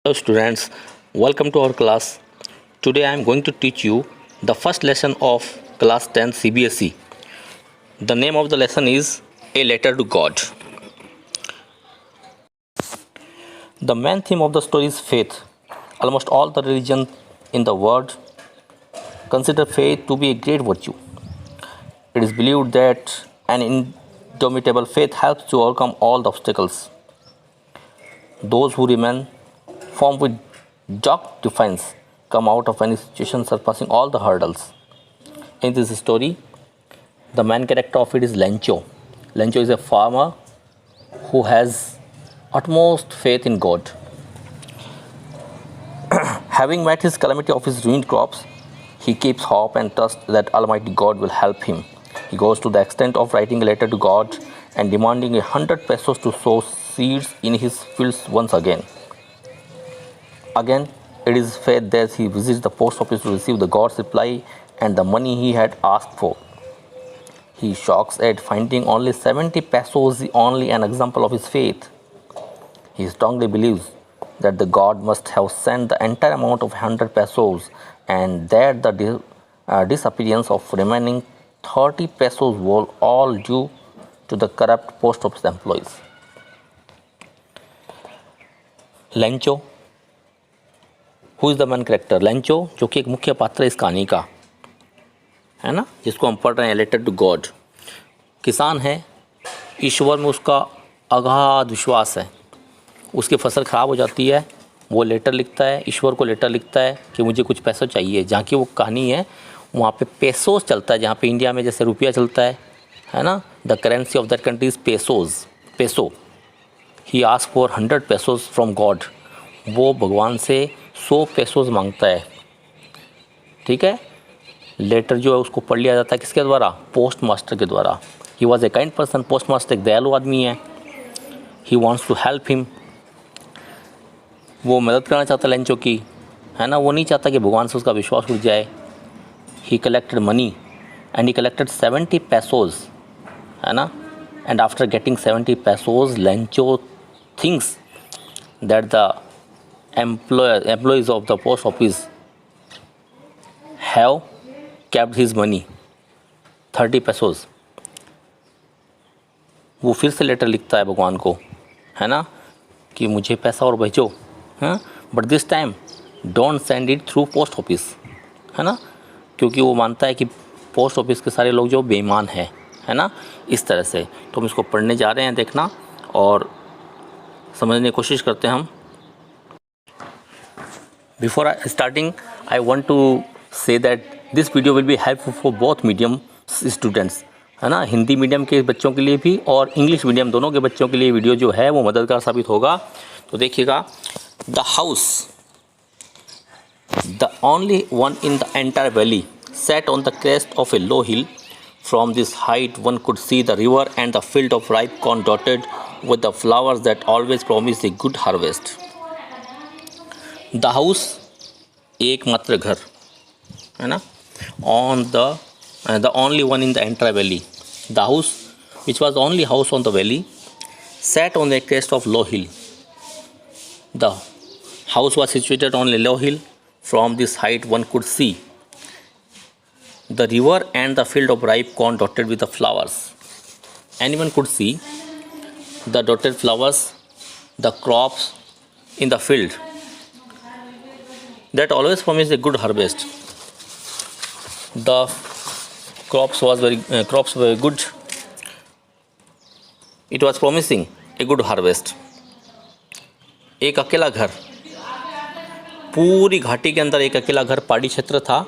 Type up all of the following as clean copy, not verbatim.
Hello students, welcome to our class. Today I am going to teach you the first lesson of class 10 CBSE. The name of the lesson is A Letter to God. The main theme of the story is faith. Almost all the religions in the world consider faith to be a great virtue. It is believed that an indomitable faith helps to overcome all the obstacles. Those who remain firm with dogged defiance come out of any situation surpassing all the hurdles. In this story, the main character of it is Lencho. Lencho is a farmer who has utmost faith in God. Having met his calamity of his ruined crops, he keeps hope and trust that Almighty God will help him. He goes to the extent of writing a letter to God and demanding 100 pesos to sow seeds in his fields once again. Again, it is faith that he visits the post office to receive the God's reply and the money he had asked for. He shocks at finding only 70 pesos only an example of his faith. He strongly believes that the God must have sent the entire amount of 100 pesos and that the disappearance of remaining 30 pesos was all due to the corrupt post office employees. Lencho, who is the main character? Lencho, जो कि एक मुख्य पात्र है इस कहानी का, है ना, जिसको हम पढ़ रहे हैं लेटर टू गॉड। किसान है, ईश्वर में उसका अगाध विश्वास है। उसकी फसल ख़राब हो जाती है, वो लेटर लिखता है, ईश्वर को लेटर लिखता है कि मुझे कुछ पैसा चाहिए। जहाँ की वो कहानी है वहाँ पे पेसोस चलता है, जहाँ पे इंडिया में जैसे रुपया चलता है ना। The currency of that country is pesos, peso. He ask for 100 pesos from God. वो भगवान से 100 पेसोस मांगता है, ठीक है। लेटर जो है उसको पढ़ लिया जाता है किसके द्वारा? पोस्ट मास्टर के द्वारा। He was a kind person. Post master एक दयालु आदमी है। He wants to help him. वो मदद करना चाहता है लेंचो की, है ना। वो नहीं चाहता कि भगवान से उसका विश्वास उठ जाए। ही collected money and he collected 70 pesos, है ना। And after getting 70 pesos, Lencho thinks that the employees of the post office have kept his money 30 pesos. वो फिर से लेटर लिखता है भगवान को, है ना, कि मुझे पैसा और भेजो, हाँ, but this time don't send it through post office, है ना, क्योंकि वो मानता है कि पोस्ट ऑफिस के सारे लोग जो बेईमान है ना। इस तरह से तो हम इसको पढ़ने जा रहे हैं, देखना और समझने की कोशिश करते हैं हम। Before starting, I want to say that this video will be helpful for both medium students, है ना। हिंदी मीडियम के बच्चों के लिए भी और इंग्लिश मीडियम दोनों के बच्चों के लिए वीडियो जो है वो मददगार साबित होगा। तो देखिएगा। The house, the only one in the entire valley, set on the crest of A low hill. From this height one could see the river and the field of ripe corn dotted with the flowers that always promise a good harvest. The house, एकमात्र घर, है ना, on the only one in the entire valley. The house which was only house on the valley sat on the crest of low hill. The house was situated on a low hill. From this height one could see the river and the field of ripe corn dotted with the flowers. Anyone could see the dotted flowers, the crops in the field that always promised a good harvest. The crops were good. It was promising a good harvest. एक अकेला घर, पूरी घाटी के अंदर एक अकेला घर, पहाड़ी क्षेत्र था,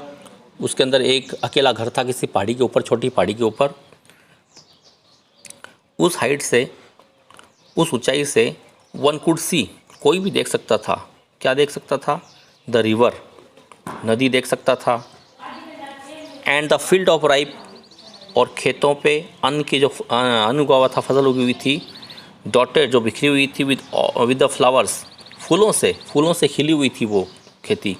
उसके अंदर एक अकेला घर था किसी पहाड़ी के ऊपर, छोटी पहाड़ी के ऊपर। उस हाइट से, उस ऊंचाई से वन कुड सी, कोई भी देख सकता था। क्या देख सकता था? द रिवर, नदी देख सकता था। And the field of ripe, और खेतों पे अन्न की जो अन्न उगा हुआ था, फसल उगी हुई थी, डॉटेड, जो बिखरी हुई थी विद द फ्लावर्स, फूलों से खिली हुई थी वो खेती।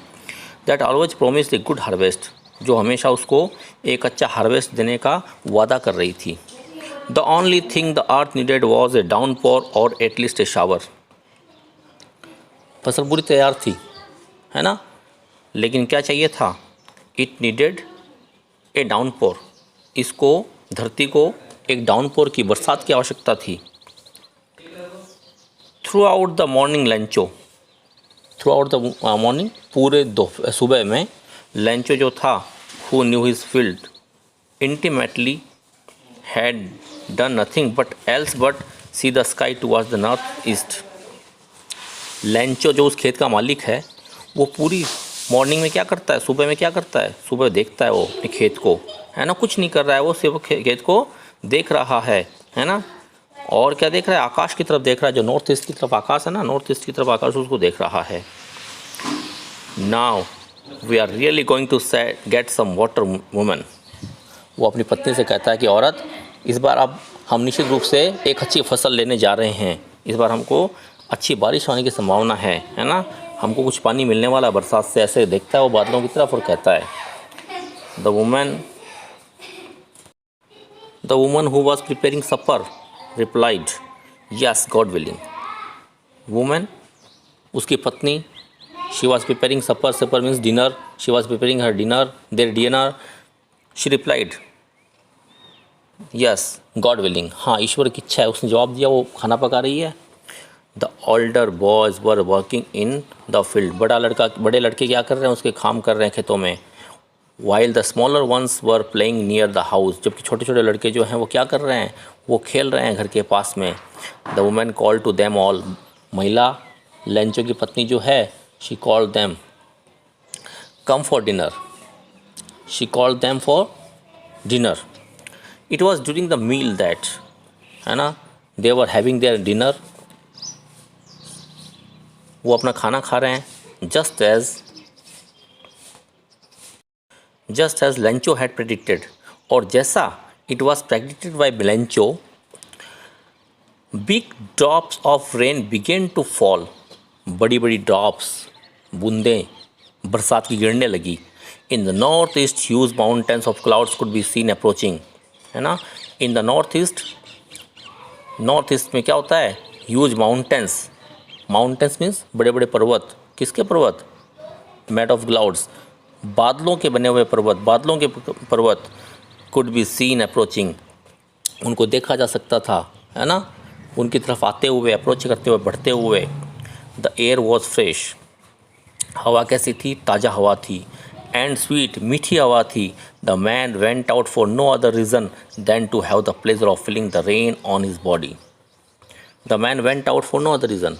That always promised a good harvest, जो हमेशा उसको एक अच्छा हार्वेस्ट देने का वादा कर रही थी। The only thing the earth needed was a downpour और एटलीस्ट ए शावर. फसल पूरी तैयार थी, है ना, लेकिन क्या चाहिए था, इट नीडेड ए डाउनपोर, इसको धरती को एक डाउनपोर की बरसात की आवश्यकता थी। Through out the morning Lencho, through out the morning, पूरे सुबह में लेंचो जो था, who knew his field intimately had done nothing but else but see the sky towards the north east. Lencho जो उस खेत का मालिक है, वो पूरी मॉर्निंग में क्या करता है, सुबह में क्या करता है, सुबह देखता है वो अपने खेत को, है ना, कुछ नहीं कर रहा है वो, सिर्फ खेत को देख रहा है ना। और क्या देख रहा है, आकाश की तरफ देख रहा है, जो नॉर्थ ईस्ट की तरफ आकाश है ना, नॉर्थ ईस्ट की तरफ आकाश, उसको देख रहा है। Now we are really going to get some water woman, वो अपनी पत्नी से कहता है कि औरत, इस बार अब हम निश्चित रूप से एक अच्छी फसल लेने जा रहे हैं, इस बार हमको अच्छी बारिश होने की संभावना है ना, हमको कुछ पानी मिलने वाला है बरसात से। ऐसे देखता है वो बादलों की तरफ और कहता है, the woman who was preparing supper replied, yes God willing. Woman, उसकी पत्नी, she was preparing supper, supper means dinner, she was preparing her dinner, their dinner, she replied yes God willing, हाँ ईश्वर की इच्छा है, उसने जवाब दिया, वो खाना पका रही है। The older boys were working in the field, बड़े लड़के क्या कर रहे हैं, उसके काम कर रहे हैं खेतों में। While the smaller ones were playing near the house, जबकि छोटे छोटे लड़के जो हैं वो क्या कर रहे हैं, वो खेल रहे हैं घर के पास में। The women call to them all, महिला लेंचो की पत्नी जो है, she call them come for dinner, she call them for dinner. It was during the meal that, है ना, they were having their dinner, वो अपना खाना खा रहे हैं। Just as Lencho had predicted, और जैसा it was predicted by Lencho, big drops of rain began to fall, बड़ी बड़ी ड्रॉप्स, बूंदें बरसात की गिरने लगी। In the north east huge mountains of clouds could be seen approaching, है ना। इन द नॉर्थ ईस्ट में क्या होता है, ह्यूज माउंटेन्स, माउंटेन्स मीन्स बड़े बड़े पर्वत, किसके पर्वत, मेड ऑफ क्लाउड्स, बादलों के बने हुए पर्वत, बादलों के पर्वत, कुड बी सीन अप्रोचिंग, उनको देखा जा सकता था, है ना, उनकी तरफ आते हुए, अप्रोच करते हुए, बढ़ते हुए। द एयर वॉज फ्रेश, हवा कैसी थी, ताज़ा हवा थी। एंड स्वीट, मीठी हवा थी। The man went out for no other reason than to have the pleasure of feeling the rain on his body. The man went out for no other reason,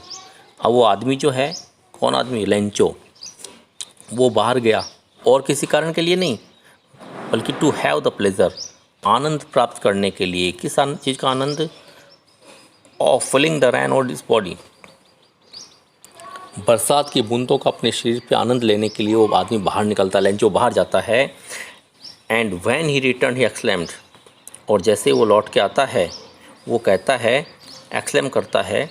अब वो आदमी जो है, कौन आदमी, लेंचो, वो बाहर गया और किसी कारण के लिए नहीं, बल्कि टू हैव द प्लेजर, आनंद प्राप्त करने के लिए। किस चीज़ का आनंद, of feeling the rain on his body, बरसात की बूंदों का अपने शरीर पे आनंद लेने के लिए वो आदमी बाहर निकलता है, लेंचो बाहर जाता है। एंड व्हेन ही रिटर्न ही एक्सलेम्ड, और जैसे वो लौट के आता है, वो कहता है, एक्सलेम करता है,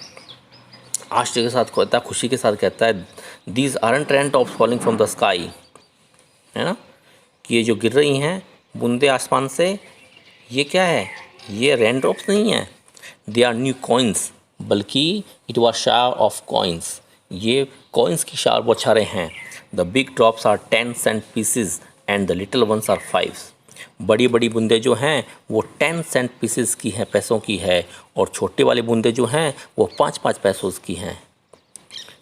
आश्चर्य के साथ कहता है, खुशी के साथ कहता है, these aren't rain drops falling from the sky, है ना, कि ये जो गिर रही हैं बूंदे आसमान से, ये क्या है, ये रेन ड्रॉप्स नहीं है, दे आर न्यू कॉइन्स, बल्कि it was shower of coins, ये कॉइन्स की शार बौछारें हैं। The big drops are 10 cent pieces and the little ones are 5, बड़ी बड़ी बूंदें जो हैं वो 10 सेंट पीसेस की हैं, पैसों की है, और छोटे वाली बूंदें जो हैं वो 5-5 पैसों की हैं।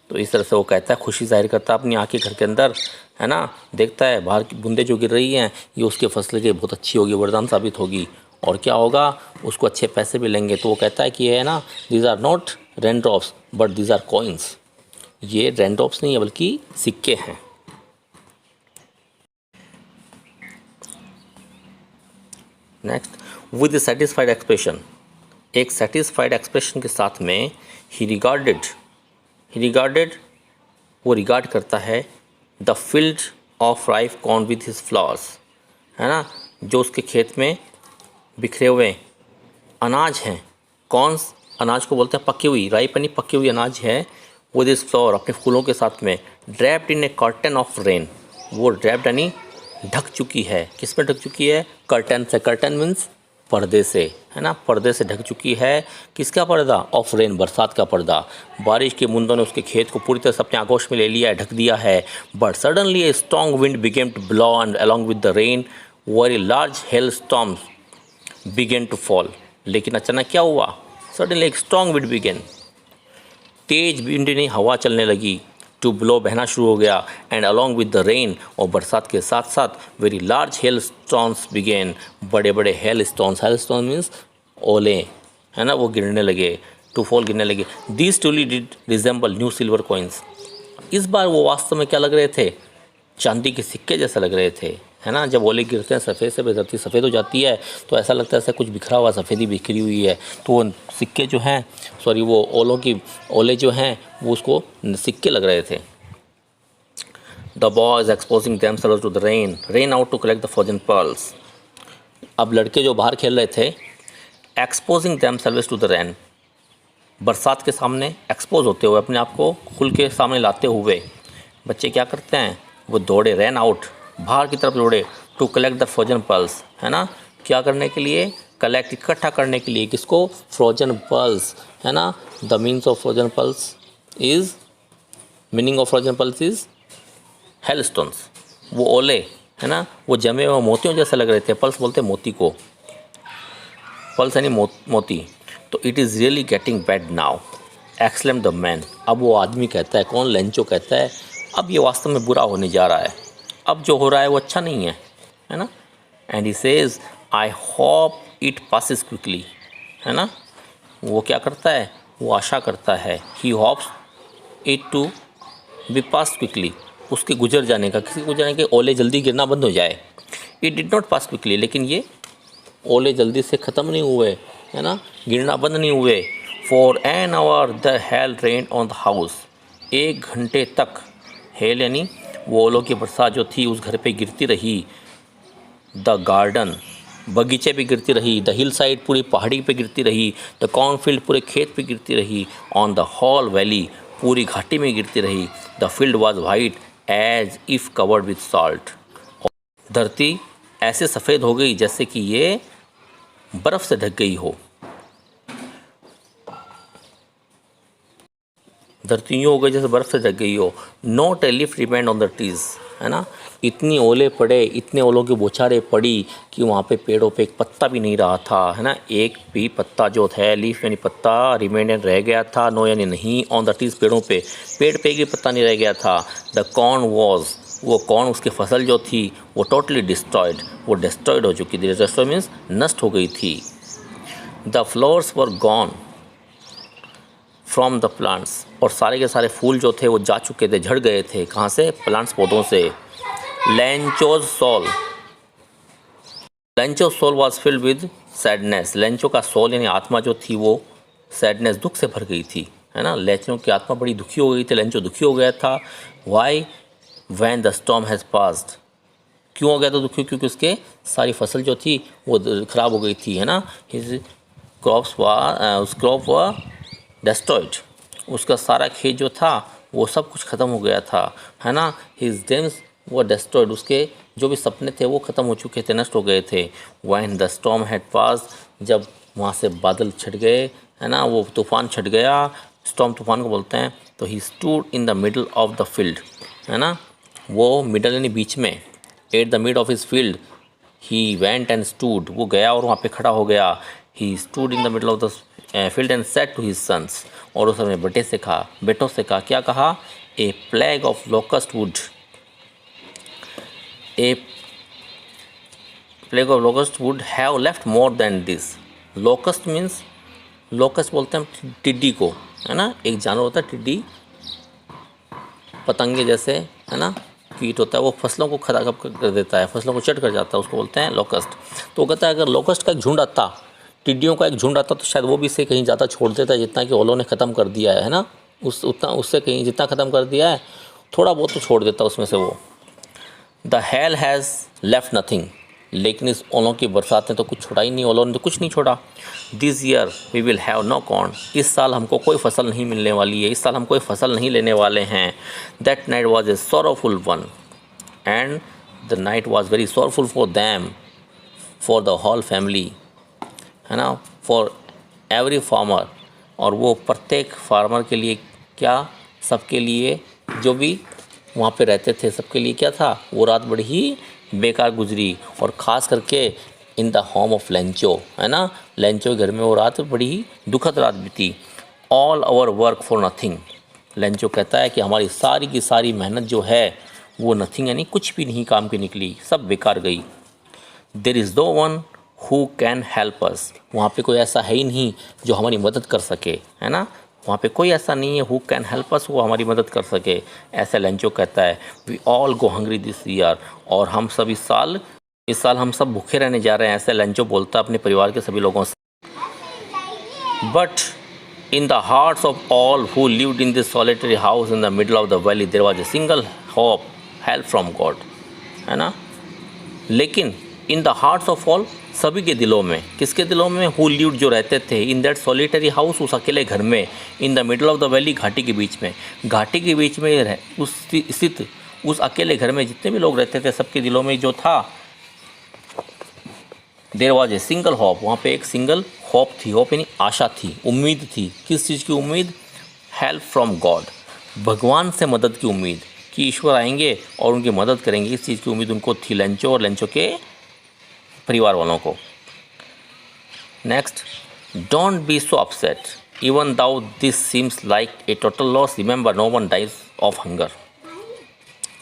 तो इस तरह से वो कहता है, खुशी जाहिर करता है अपनी आँखें घर के अंदर, है ना, देखता है बाहर की बूंदें जो गिर रही हैं, ये उसके फसल के बहुत अच्छी होगी, वरदान साबित होगी, और क्या होगा, उसको अच्छे पैसे भी लेंगे। तो वो कहता है कि ये है ना, these are not rain drops but these are coins, ये रेन ड्रॉप्स नहीं है बल्कि सिक्के हैं। नेक्स्ट, विद सेटिस्फाइड एक्सप्रेशन, एक सेटिस्फाइड एक्सप्रेशन के साथ में ही रिगार्डेड, वो रिगार्ड करता है, the field of ripe corn with his flowers, है ना, जो उसके खेत में बिखरे हुए अनाज हैं, कौन अनाज को बोलते हैं, पकी हुई, राइप यानी पकी हुई अनाज है, विद हिज फ्लावर, अपने फूलों के साथ में। Draped in A curtain of rain, वो ड्रैप्ड यानी ढक चुकी है, किस में ढक चुकी है, कर्टन से। कर्टन मीन्स पर्दे से, है ना, पर्दे से ढक चुकी है। किसका पर्दा? ऑफ रेन, बरसात का पर्दा। बारिश के बूंदों ने उसके खेत को पूरी तरह से अपने आगोश में ले लिया है, ढक दिया है। But suddenly a strong wind began to blow and along with the rain very large hail storms began to fall. लेकिन अचानक क्या हुआ? सडनली एक स्ट्रॉन्ग विंड बिगेन, तेज बिंदी हवा चलने लगी, टू ब्लो, बहना शुरू हो गया, and along with the rain, और बरसात के साथ साथ very large hail stones began, बड़े बड़े हेल स्टोन मीन्स ओले, है ना, वो गिरने लगे, टू फॉल, गिरने लगे। These truly did resemble new silver coins. इस बार वो वास्तव में क्या लग रहे थे? चांदी के सिक्के जैसे लग रहे थे, है ना। जब ओले गिरते हैं सफ़ेद से धरती सफ़ेद हो जाती है तो ऐसा लगता है ऐसा कुछ बिखरा हुआ, सफ़ेदी बिखरी हुई है। तो वो सिक्के जो हैं, सॉरी, वो ओले जो हैं वो उसको सिक्के लग रहे थे। The boys exposing themselves to the rain out to collect the frozen pearls. अब लड़के जो बाहर खेल रहे थे, exposing themselves to the rain, बरसात के सामने एक्सपोज होते हुए, अपने आप को खुल के सामने लाते हुए बच्चे क्या करते हैं? वो दौड़े, रैन आउट, बाहर की तरफ दौड़े, to collect the frozen pearls, है ना, क्या करने के लिए? कलेक्ट, इकट्ठा करने के लिए। किसको? फ्रोजन पर्ल्स, है ना। The means of frozen pearls is, meaning of frozen pearls is hailstones. वो ओले, है ना, वो जमे हुए मोतियों जैसे लग रहे थे। पर्ल्स बोलते हैं मोती को, पर्ल्स यानी मोती। तो it is really getting bad now exclaimed the man. अब वो आदमी कहता है, कौन? लेंचो कहता है, अब ये वास्तव में बुरा होने जा रहा है, अब जो हो रहा है वो अच्छा नहीं है, है ना। And he says I hope it passes quickly, है ना। वो क्या करता है? वो आशा करता है, he hopes it to be pass quickly, उसके गुजर जाने का, किसी गुजर जाने के, ओले जल्दी गिरना बंद हो जाए। It did not pass quickly, लेकिन ये ओले जल्दी से ख़त्म नहीं हुए, है ना, गिरना बंद नहीं हुए। For an hour the hell rain on the house. 1 घंटे तक हेल यानी वो ओलों की बरसात जो थी उस घर पे गिरती रही। द गार्डन, बगीचे पे गिरती रही। द हिल साइड, पूरी पहाड़ी पे गिरती रही। द कॉर्नफील्ड, पूरे खेत पे गिरती रही। ऑन द हॉल वैली, पूरी घाटी में गिरती रही। The field was white as if covered with salt. धरती ऐसे सफ़ेद हो गई जैसे कि ये बर्फ़ से ढक गई हो। धरती यूँ हो गई जैसे बर्फ़ से ढक गई हो। Not a leaf remained on the trees, है ना। इतनी ओले पड़े, इतने ओलों की बौछारें पड़ी कि वहाँ पे पेड़ों पे एक पत्ता भी नहीं रहा था, है ना। एक भी पत्ता जो था, लीफ यानी पत्ता, रिमेंड रह गया था, नो यानी नहीं, ऑन द ट्रीज़, पेड़ों पे, पेड़ पे एक भी पत्ता नहीं रह गया था। द कॉर्न वॉज, वो कॉर्न, उसकी फसल जो थी वो टोटली डिस्ट्रॉयड, वो डिस्ट्रॉयड हो चुकी थी। डिस्ट्रॉय मीन्स नष्ट हो गई थी। The flowers were gone from the plants, और सारे के सारे फूल जो थे वो जा चुके थे, झड़ गए थे। कहाँ से? प्लांट्स, पौधों से। Lencho's soul, Lencho soul was filled with sadness. Lencho का सोल यानी आत्मा जो थी वो सैडनेस, दुख से भर गई थी, है ना। लेंचो की आत्मा बड़ी दुखी हो गई थी, लेंचो दुखी हो गया था। Why? When the storm has passed. क्यों हो गया था दुखी? क्योंकि उसके सारी फसल जो थी वो ख़राब हो गई थी, है ना। हिज क्रॉप व डिस्ट्रॉयड, उसका सारा खेत जो था वो सब कुछ ख़त्म हो गया था, है ना। हिज ड्रीम्स वो डिस्ट्रॉयड, उसके जो भी सपने थे वो ख़त्म हो चुके थे, नष्ट हो गए थे। व्हेन द स्टॉर्म हैड पास, जब वहाँ से बादल छट गए, है ना, वो तूफ़ान छट गया, स्टॉर्म तूफ़ान को बोलते हैं। तो he stood in the middle of the field, है ना, वो मिडल यानी बीच में, at the mid of his field he went and stood, वो गया और वहाँ पे खड़ा हो गया। He stood in the middle of the field and said to his sons, और उसने बेटों से कहा, क्या कहा? A plague of locust would, a plague of locust would have left more than this. Locust means, locust बोलते हैं हम टिड्डी को, है ना, एक जानवर होता है टिड्डी, पतंगे जैसे, है ना, कीट होता है, वो फसलों को खराब कर देता है, फसलों को चट कर जाता है, उसको बोलते हैं लोकस्ट। तो कहता है अगर लोकस्ट का एक झुंड आता, टिड्डियों का एक झुंड आता, तो शायद वो भी इससे कहीं ज़्यादा छोड़ देता है जितना कि ओलों ने ख़त्म कर दिया है ना, उससे कहीं जितना ख़त्म कर दिया है थोड़ा बहुत तो छोड़ देता उसमें से वो। The hell has left nothing, लेकिन इस ओलों की बरसात ने तो कुछ छोड़ा ही नहीं, ओलों ने तो कुछ नहीं छोड़ा। This year we will have no corn, इस साल हमको कोई फसल नहीं मिलने वाली है, इस साल हम कोई फसल नहीं लेने वाले हैं। That night was a sorrowful one and the night was very sorrowful for them, for the whole family, है ना, फॉर एवरी फार्मर, और वो प्रत्येक फार्मर के लिए क्या, सबके लिए जो भी वहाँ पे रहते थे सबके लिए क्या था, वो रात बड़ी ही बेकार गुजरी, और ख़ास करके in the home of Lencho, है ना, लेंचो के घर में वो रात बड़ी ही दुखद रात बीती। All our work for nothing, Lencho कहता है कि हमारी सारी की सारी मेहनत जो है वो नथिंग यानी कुछ भी नहीं काम की निकली, सब बेकार गई। There is no one who can help us, वहाँ पे कोई ऐसा है ही नहीं जो हमारी मदद कर सके, है ना, वहाँ पे कोई ऐसा नहीं है हु कैन हेल्प अस, वो हमारी मदद कर सके, ऐसा लेंचो कहता है। We all go hungry this year, और हम सब इस साल हम सब भूखे रहने जा रहे हैं, ऐसा लेंचो बोलता है अपने परिवार के सभी लोगों से। But in the hearts of all who lived in this solitary house in the middle of the valley there was a single hope, help from God, है ना। लेकिन in the hearts of all, सभी के दिलों में, किसके दिलों में, who lived जो रहते थे in that solitary house, उस अकेले घर में, in the middle of the valley, घाटी के बीच में, घाटी के बीच में उस स्थित उस अकेले घर में जितने भी लोग रहते थे सबके दिलों में जो था, there was a single hope, वहाँ पे एक सिंगल होप थी, होप यानी आशा थी, उम्मीद थी। किस चीज़ की उम्मीद, हेल्प फ्रॉम गॉड, भगवान से मदद की उम्मीद कि ईश्वर आएंगे और उनकी मदद करेंगे, इस चीज़ की उम्मीद उनको थी, लेंचो और लेंचो के परिवार वालों को। Next, don't be so upset even though this seems like a total loss, remember no one dies of hunger.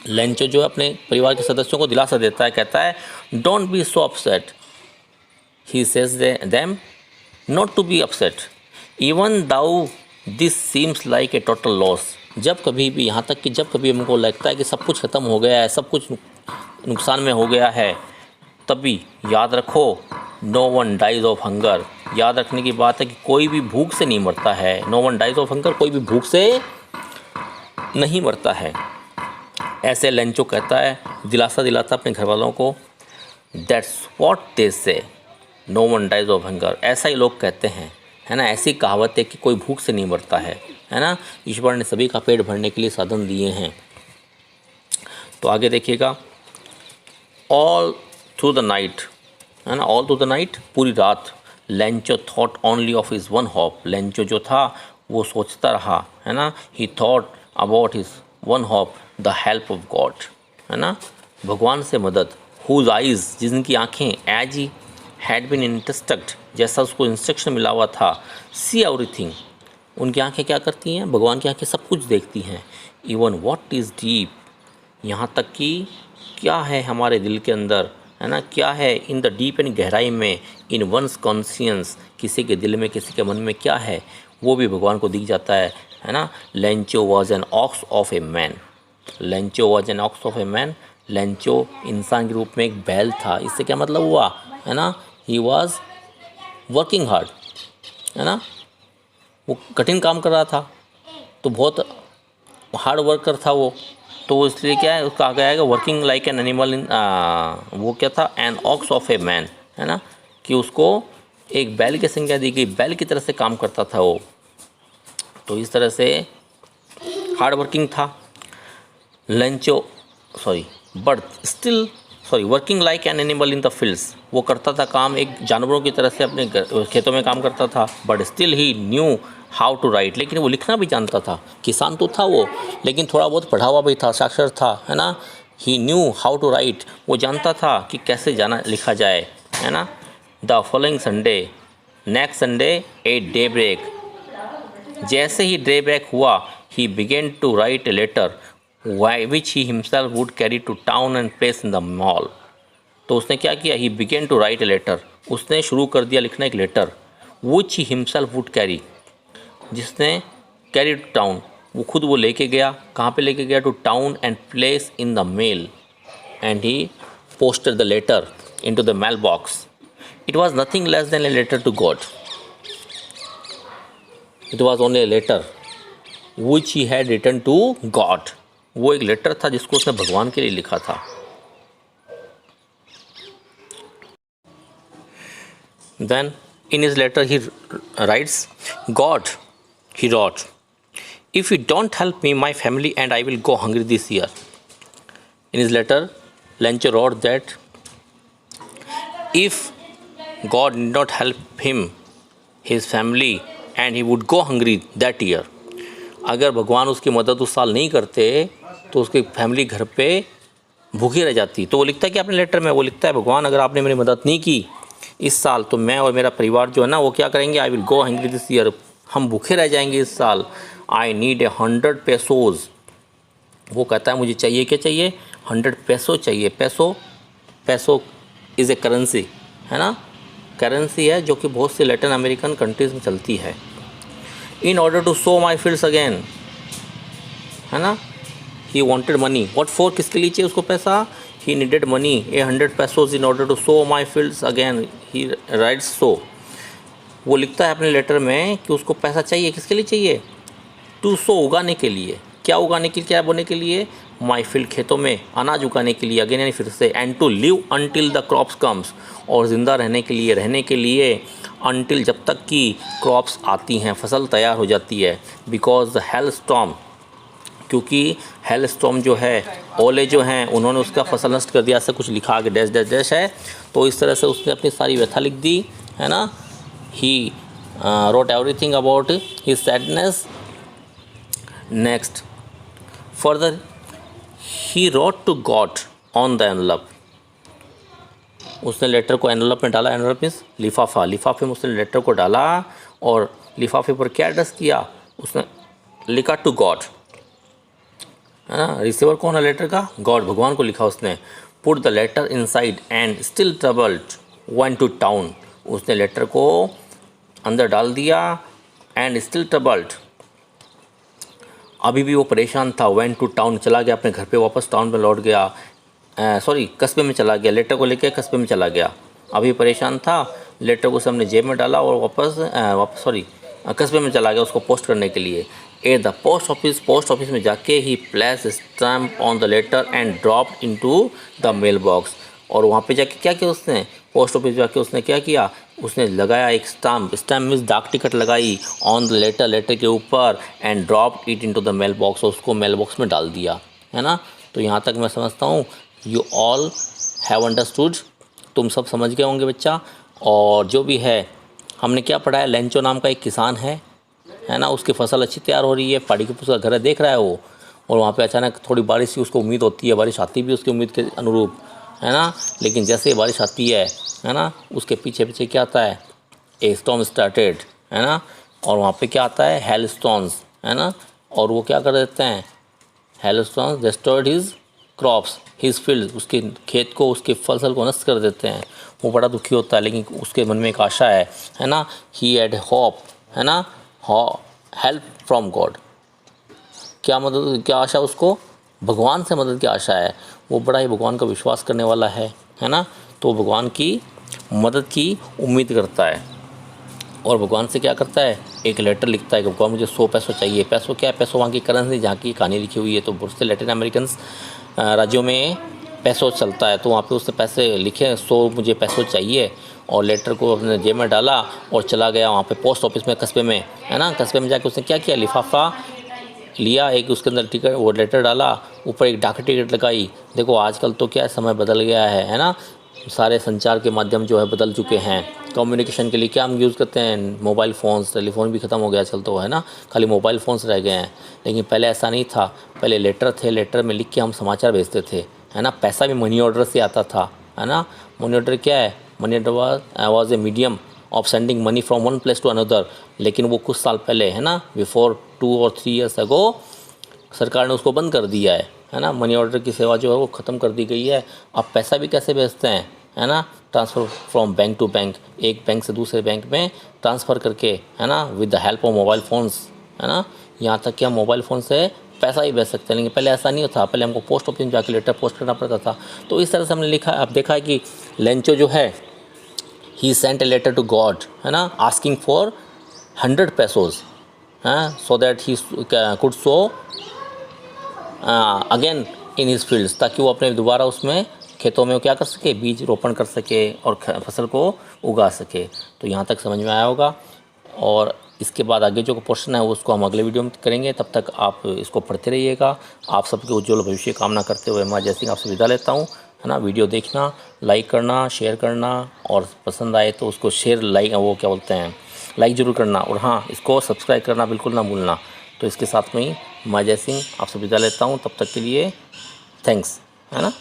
Lencho जो अपने परिवार के सदस्यों को दिलासा देता है, कहता है don't be so upset, he says them not to be upset even though this seems like a total loss, जब कभी भी, यहाँ तक कि जब कभी हमको लगता है कि सब कुछ ख़त्म हो गया है, सब कुछ नुकसान में हो गया है, तब भी याद रखो no one dies of hunger, याद रखने की बात है कि कोई भी भूख से नहीं मरता है, no one dies of hunger, कोई भी भूख से नहीं मरता है, ऐसे लेंचो कहता है, दिलासा दिलाता अपने घर वालों को। That's what they say, no one dies of hunger, ऐसा ही लोग कहते हैं, है ना, ऐसी कहावत है कि कोई भूख से नहीं मरता है ना। ईश्वर ने सभी का पेट भरने के लिए साधन दिए हैं। तो आगे देखिएगा, ऑल थ्रू द नाइट, है ना, ऑल थ्रू द नाइट, पूरी रात, Lencho thought only of his one hope, Lencho जो था वो सोचता रहा, है ना, he thought about his one hope, the help of God, है ना, भगवान से मदद। हुज आइज, जिनकी आँखें, as he had been instructed, जैसा उसको इंस्ट्रक्शन मिला हुआ था, सी एवरीथिंग, उनकी आंखें क्या करती हैं, भगवान की आंखें सब कुछ देखती हैं। इवन व्हाट इज़ डीप, यहाँ तक कि क्या है हमारे दिल के अंदर, है ना, क्या है इन द डीप एंड गहराई में, इन वंस कॉन्शियंस, किसी के दिल में किसी के मन में क्या है वो भी भगवान को दिख जाता है ना। Lencho was an ox of a man, Lencho was an ox of a man, Lencho इंसान के रूप में एक बैल था। इससे क्या मतलब हुआ, है ना, ही वॉज वर्किंग हार्ड, है ना, वो कठिन काम कर रहा था, तो बहुत हार्ड वर्कर था वो, तो इसलिए क्या है उसका आगे आएगा working like an animal in, वो क्या था, an ox of a man, है ना, कि उसको एक बैल की संज्ञा दी गई, बैल की तरह से काम करता था वो, तो इस तरह से हार्ड वर्किंग था Lencho, working like an animal in the fields, वो करता था काम एक जानवरों की तरह से अपने खेतों में काम करता था। But still he knew how to write, लेकिन वो लिखना भी जानता था, किसान तो था वो, लेकिन थोड़ा बहुत पढ़ा हुआ भी था, साक्षर था, है ना। He knew how to write, वो जानता था कि कैसे लिखा जाए, है ना। The following Sunday, next Sunday at daybreak, जैसे ही डे ब्रेक हुआ, he began to write a letter which he himself would carry to town and place in the mall। तो उसने क्या किया, he began to write a letter, उसने शुरू कर दिया लिखना एक letter, which he himself would carry, जिसने carry to town, वो खुद वो लेके गया, कहाँ पे लेके गया, to town and place in the mail, and he posted the letter into the mailbox। It was nothing less than a letter to God, it was only a letter which he had written to God, वो एक letter था जिसको उसने भगवान के लिए लिखा था। Then in his letter he writes, God, he wrote, if you don't help me, my family and I will go hungry this year। In his letter, Lencho wrote that if God did not help him, his family, and he would go hungry that year. अगर भगवान उसकी मदद उस साल नहीं करते तो उसकी फैमिली घर पे भूखी रह जाती। तो वो लिखता है कि अपने लेटर में वो लिखता है, भगवान अगर आपने मेरी मदद नहीं की इस साल तो मैं और मेरा परिवार जो है ना वो क्या करेंगे, I will go hungry this year, हम भूखे रह जाएंगे इस साल। I need 100 पेसोज। वो कहता है मुझे चाहिए, क्या चाहिए, 100 पैसो चाहिए। पैसो इज़ ए करेंसी, है ना, करेंसी है जो कि बहुत सी लैटिन अमेरिकन कंट्रीज़ में चलती है। In order to sow my fields again, है ना, he wanted money, what for, किसके लिए चाहिए उसको पैसा, he needed money, 100 pesos in order to sow my fields again, he writes so. वो लिखता है अपने लेटर में कि उसको पैसा चाहिए, किसके लिए चाहिए, टू सो, उगाने के लिए, क्या उगाने के लिए, क्या बोने के लिए, माई फील्ड, खेतों में अनाज उगाने के लिए, अगेन यानी फिर से, and to live until the crops comes, और ज़िंदा रहने के लिए अनटिल, जब तक कि क्रॉप्स आती हैं, फसल तैयार हो जाती है। बिकॉज द हेल स्टॉर्म, क्योंकि हेल स्टॉर्म जो है, ओले जो हैं उन्होंने उसका फसल नष्ट कर दिया, ऐसा कुछ लिखा आगे डैश डैश डैश है। तो इस तरह से उसने अपनी सारी व्यथा लिख दी, है ना। He wrote everything about his sadness. Next further he wrote to God on the envelope, उसने लेटर को एनवलप में डाला, एनवलप मीन्स लिफाफा, लिफाफे में उसने लेटर को डाला और लिफाफे पर क्या एड्रेस किया, उसने लिखा टू गॉड, है ना। रिसीवर कौन है लेटर का, गॉड, भगवान को लिखा उसने। Put the letter inside and still troubled went to town, उसने लेटर को अंदर डाल दिया एंड स्टिल ट्रबल्ड, अभी भी वो परेशान था, वेंट टू टाउन, चला गया अपने घर पे वापस, टाउन में लौट गया, कस्बे में चला गया, लेटर को लेकर कस्बे में चला गया, अभी परेशान था, लेटर को सबने जेब में डाला और वापस कस्बे में चला गया उसको पोस्ट करने के लिए। एट द पोस्ट ऑफिस में जाके he place stamp on the letter and dropped into the mail box, और वहाँ पे जाके क्या किया उसने, पोस्ट ऑफिस जाके उसने क्या किया, उसने लगाया एक स्टैम्प मीन्स डाक टिकट लगाई ऑन द लेटर के ऊपर, and dropped it into the mail box, और उसको मेल बॉक्स में डाल दिया, है ना। तो यहाँ तक मैं समझता हूँ यू ऑल हैव अंडरस्टूड, तुम सब समझ गए होंगे बच्चा। और जो भी है हमने क्या पढ़ा है, लेंचो नाम का एक किसान है ना, उसकी फसल अच्छी तैयार हो रही है, पहाड़ी के उसका घर देख रहा है वो, और वहाँ पे अचानक थोड़ी बारिश की उसको उम्मीद होती है, बारिश आती भी उसकी उम्मीद के अनुरूप, है ना। लेकिन जैसे बारिश आती है ना, उसके पीछे पीछे क्या आता है, ए स्टॉर्म स्टार्टेड, है ना, और वहाँ पे क्या आता है, हेल स्टॉर्म्स, है ना, और वो क्या कर देते हैं, hello storms destroyed his crops, his field, उसके खेत को, उसके फसल को नष्ट कर देते हैं। वो बड़ा दुखी होता है, लेकिन उसके मन में एक आशा है ना, ही हैड होप, है ना, हेल्प फ्रॉम गॉड, क्या मदद, क्या आशा उसको, भगवान से मदद की आशा है। वो बड़ा ही भगवान का विश्वास करने वाला है ना, तो भगवान की मदद की उम्मीद करता है, और भगवान से क्या करता है, एक लेटर लिखता है कि भगवान मुझे 100 पैसों चाहिए। पैसों क्या है, पैसों वहाँ की करेंसी जहाँ की कहानी लिखी हुई है, तो बहुत से लैटिन अमेरिकन राज्यों में पैसों चलता है, तो वहाँ पे उसने पैसे लिखे, 100 मुझे पैसों चाहिए, और लेटर को अपने जेब में डाला और चला गया वहाँ पे पोस्ट ऑफिस में, कस्बे में, है ना। कस्बे में जाके उसने क्या किया, लिफाफा लिया, एक उसके अंदर टिकट, वो लेटर डाला, ऊपर एक डाक टिकट लगाई। देखो आजकल तो क्या समय बदल गया है ना, सारे संचार के माध्यम जो है बदल चुके हैं। कम्युनिकेशन के लिए क्या हम यूज़ करते हैं, मोबाइल फ़ोन्स, टेलीफोन भी ख़त्म हो गया आजकल तो, है ना, खाली मोबाइल फ़ोन्स रह गए हैं। लेकिन पहले ऐसा नहीं था, पहले लेटर थे, लेटर में लिख के हम समाचार भेजते थे, है ना। पैसा भी मनी ऑर्डर से आता था, है ना। मनी ऑर्डर क्या है, money order was a medium of sending money from one place to another. लेकिन वो कुछ साल पहले, है ना, बिफोर 2 और 3 ईयर्स अगो सरकार ने उसको बंद कर दिया है ना। मनी ऑर्डर की सेवा जो है वो ख़त्म कर दी गई है। अब पैसा भी कैसे भेजते हैं, है ना, transfer from bank to bank, एक बैंक से दूसरे बैंक में ट्रांसफ़र करके, है ना, with the help of mobile phones, है ना। यहाँ तक कि हम मोबाइल फ़ोन से पैसा ही भेज सकते हैं, लेकिन पहले ऐसा नहीं होता, पहले हमको पोस्ट ऑफिस में जाकर लेटर पोस्ट करना पड़ता था। तो इस तरह से हमने लिखा, अब देखा है कि लेंचो जो है, he sent a letter to God, है ना, आस्किंग फॉर 100 पैसोज, हैं, so that he could sow again in his fields, ताकि वो अपने दोबारा उसमें खेतों में क्या कर सके, बीज रोपण कर सके और फसल को उगा सके। तो यहाँ तक समझ में आया होगा, और इसके बाद आगे जो पोर्शन है उसको हम अगले वीडियो में करेंगे। तब तक आप इसको पढ़ते रहिएगा। आप सबके उज्जवल भविष्य कामना करते हुए मैं जय सिंह आपसे विदा लेता हूँ। है ना। वीडियो देखना, लाइक करना, शेयर करना, और पसंद आए तो उसको शेयर लाइक वो क्या बोलते हैं लाइक ज़रूर करना, और हाँ इसको सब्सक्राइब करना बिल्कुल ना भूलना। तो इसके साथ में ही मैं जय सिंह आपसे विदा लेता हूँ, तब तक के लिए थैंक्स, है ना।